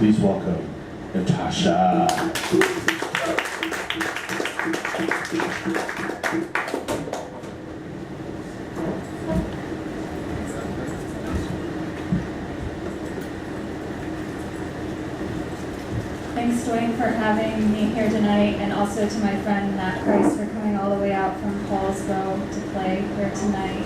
please welcome Natasha. Thanks, Dwayne, for having me here tonight, and also to my friend Matt Price for coming all the way out from Hallsville to play here tonight.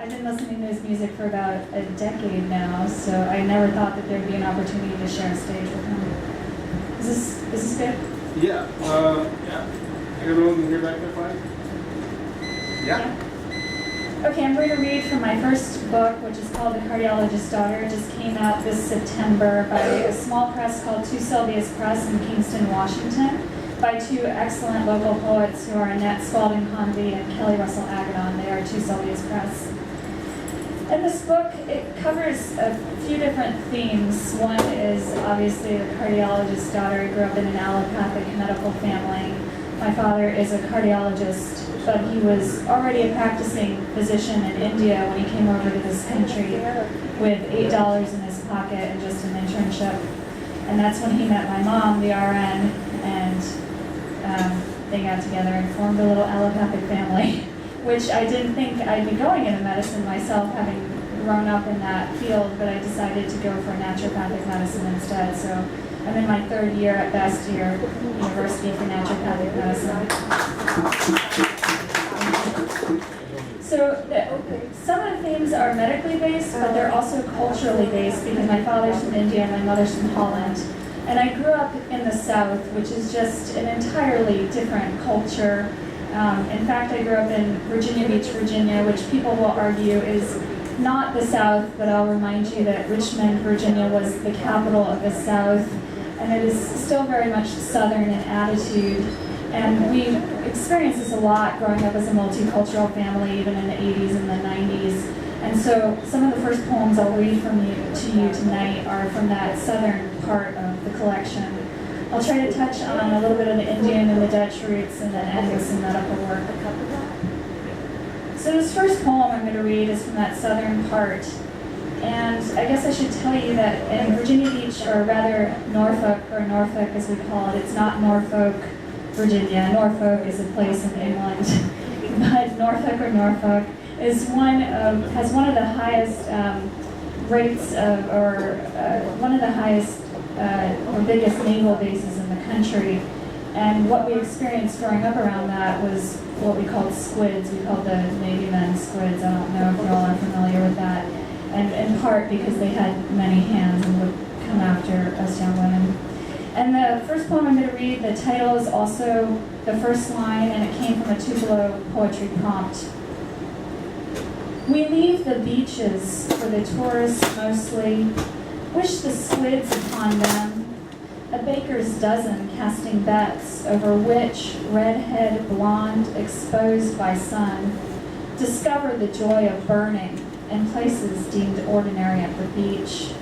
I've been listening to his music for about a decade now, so I never thought that there'd be an opportunity to share a stage with him. Is this good? Yeah. Yeah. Everyone can hear back there fine? Yeah. Okay, I'm going to read from my first book, which is called The Cardiologist's Daughter. It just came out this September by a small press called Two Sylvia's Press in Kingston, Washington, by two excellent local poets who are Annette Spalding Convey and Kelly Russell Agaddon. They are Two Sylvia's Press. In this book, it covers a few different themes. One is obviously the cardiologist's daughter. I grew up in an allopathic medical family. My father is a cardiologist, but he was already a practicing physician in India when he came over to this country with $8 in his pocket and just an internship. And that's when he met my mom, the RN, and they got together and formed a little allopathic family, which I didn't think I'd be going into medicine myself, having grown up in that field, but I decided to go for naturopathic medicine instead. So I'm in my third year at Best Year University for naturopathic medicine. So some of the themes are medically based, but they're also culturally based because my father's from India and my mother's from Holland. And I grew up in the South, which is just an entirely different culture. In fact, I grew up in Virginia Beach, Virginia, which people will argue is not the South, but I'll remind you that Richmond, Virginia was the capital of the South, and it is still very much Southern in attitude. And we experienced this a lot growing up as a multicultural family, even in the 80s and the 90s. And so some of the first poems I'll read to you tonight are from that southern part of the collection. I'll try to touch on a little bit of the Indian and the Dutch roots and then end with some medical work. So this first poem I'm going to read is from that southern part. And I guess I should tell you that in Virginia Beach, or rather Norfolk, or Norfolk as we call it, it's not Norfolk, Virginia. Norfolk is a place in England. But Norfolk or Norfolk is has one of the highest rates of, one of the highest or biggest naval bases in the country. And what we experienced growing up around that was what we called squids. We called the Navy men squids. I don't know if you all are familiar with that. And in part because they had many hands and would come after us young women. And the first poem I'm going to read, the title is also the first line, and it came from a Tupelo poetry prompt. We leave the beaches for the tourists mostly, wish the squids upon them, a baker's dozen casting bets over which redhead blonde exposed by sun discover the joy of burning in places deemed ordinary at the beach.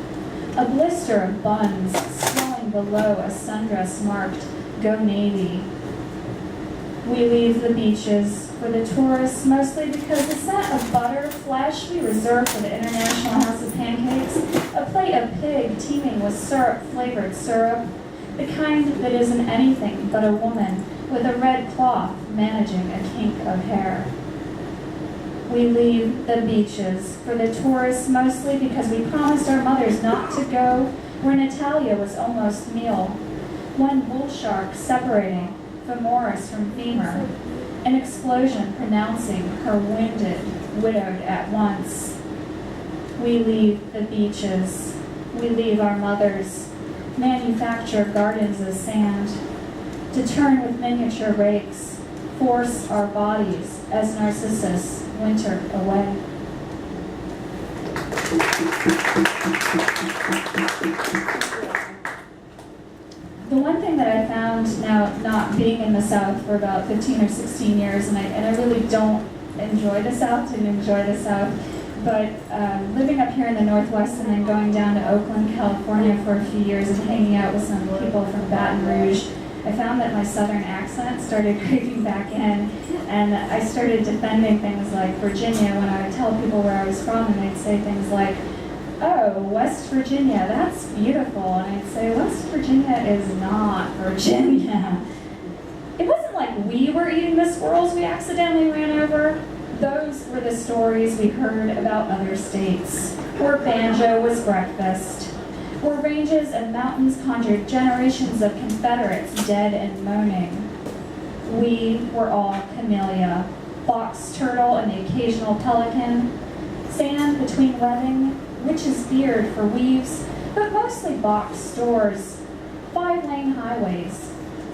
A blister of buns swelling below a sundress marked Go Navy. We leave the beaches for the tourists mostly because the scent of butter flesh we reserve for the International House of Pancakes, a plate of pig teeming with syrup-flavored syrup, the kind that isn't anything but a woman with a red cloth managing a kink of hair. We leave the beaches for the tourists mostly because we promised our mothers not to go where Natalia was almost meal. One bull shark separating femoris from femur, an explosion pronouncing her widowed at once. We leave the beaches. We leave our mothers, manufacture gardens of sand, to turn with miniature rakes, force our bodies as Narcissus winter away. The one thing that I found now, not being in the South for about 15 or 16 years, and I really don't enjoy the South, didn't enjoy the South, but living up here in the Northwest and then going down to Oakland, California for a few years and hanging out with some people from Baton Rouge, I found that my southern accent started creeping back in, and I started defending things like Virginia when I would tell people where I was from, and they'd say things like, "Oh, West Virginia, that's beautiful." And I'd say, "West Virginia is not Virginia." It wasn't like we were eating the squirrels we accidentally ran over. Those were the stories we heard about other states, where banjo was breakfast, where ranges and mountains conjured generations of Confederates dead and moaning. We were all camellia, box turtle and the occasional pelican, sand between webbing, witch's beard for weaves, but mostly box stores, 5-lane highways,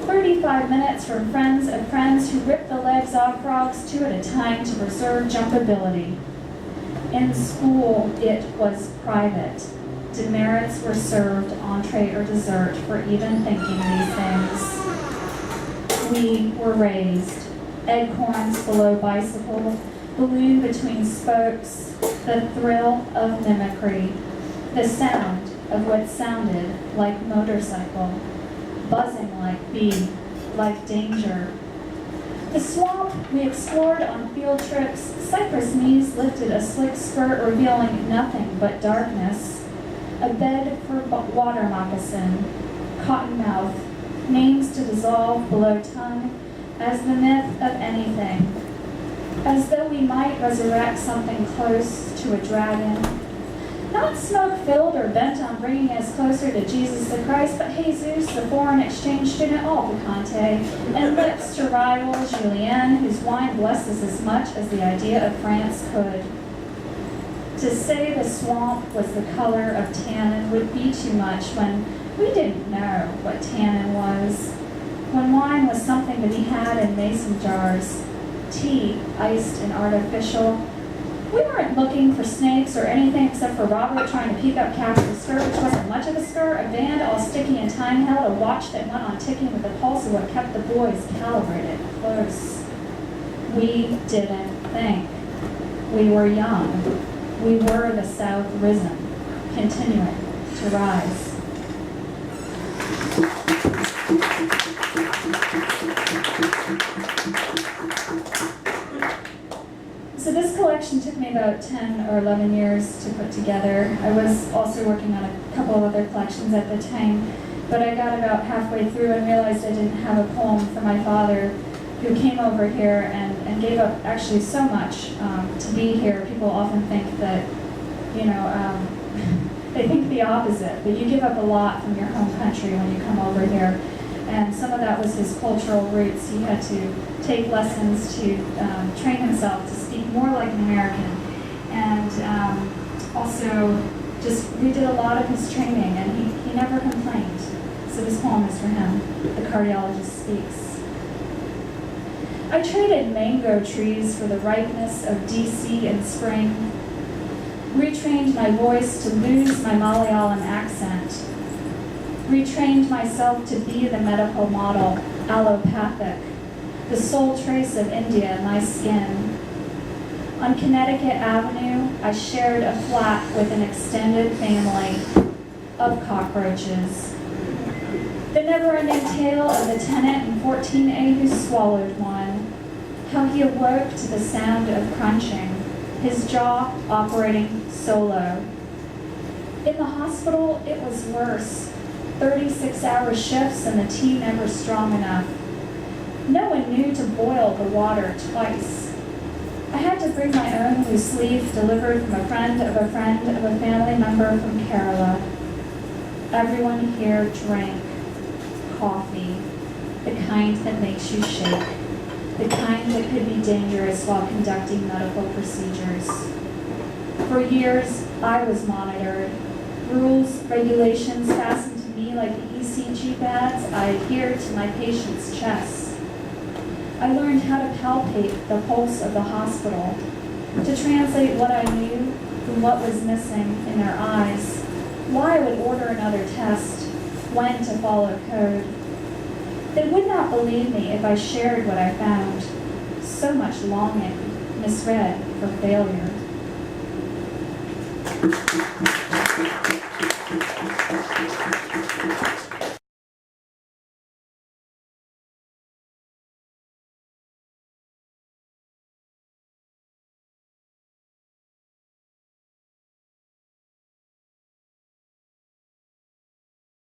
35 minutes from friends of friends who ripped the legs off frogs 2 at a time to preserve jumpability. In school, it was private. Demerits were served, entree or dessert, for even thinking these things. We were raised. Acorns below bicycle, balloon between spokes, the thrill of mimicry, the sound of what sounded like motorcycle, buzzing like bee, like danger. The swamp we explored on field trips, cypress knees lifted a slick skirt revealing nothing but darkness. A bed for water moccasin, cottonmouth, names to dissolve below tongue, as the myth of anything. As though we might resurrect something close to a dragon. Not smoke-filled or bent on bringing us closer to Jesus the Christ, but Jesus, the foreign exchange student, all picante, and lips to rival Julienne, whose wine blesses as much as the idea of France could. To say the swamp was the color of tannin would be too much when we didn't know what tannin was, when wine was something to be had in mason jars, tea iced and artificial. We weren't looking for snakes or anything except for Robert trying to peek up Catherine's skirt, which wasn't much of a skirt, a band all sticky and time-held, a watch that went on ticking with the pulse of what kept the boys calibrated close. We didn't think. We were young. We were the South risen, continuing to rise. So this collection took me about 10 or 11 years to put together. I was also working on a couple of other collections at the time, but I got about halfway through and realized I didn't have a poem for my father, who came over here and gave up actually so much to be here. People often think that, they think the opposite, but you give up a lot from your home country when you come over here. And some of that was his cultural roots. He had to take lessons to train himself to speak more like an American. And also just redid a lot of his training, and he never complained. So this poem is for him. The Cardiologist Speaks. I traded mango trees for the ripeness of DC in spring, retrained my voice to lose my Malayalam accent, retrained myself to be the medical model, allopathic, the sole trace of India in my skin. On Connecticut Avenue, I shared a flat with an extended family of cockroaches. The never-ending tale of the tenant in 14A who swallowed one, how he awoke to the sound of crunching, his jaw operating solo. In the hospital, it was worse. 36-hour shifts and the tea never strong enough. No one knew to boil the water twice. I had to bring my own loose leaf delivered from a friend of a friend of a family member from Kerala. Everyone here drank coffee, the kind that makes you shake, the kind that could be dangerous while conducting medical procedures. For years, I was monitored. Rules, regulations fastened to me like the ECG pads, I adhered to my patients' chests. I learned how to palpate the pulse of the hospital, to translate what I knew from what was missing in their eyes, why I would order another test, when to follow code. They would not believe me if I shared what I found. So much longing, misread for failure.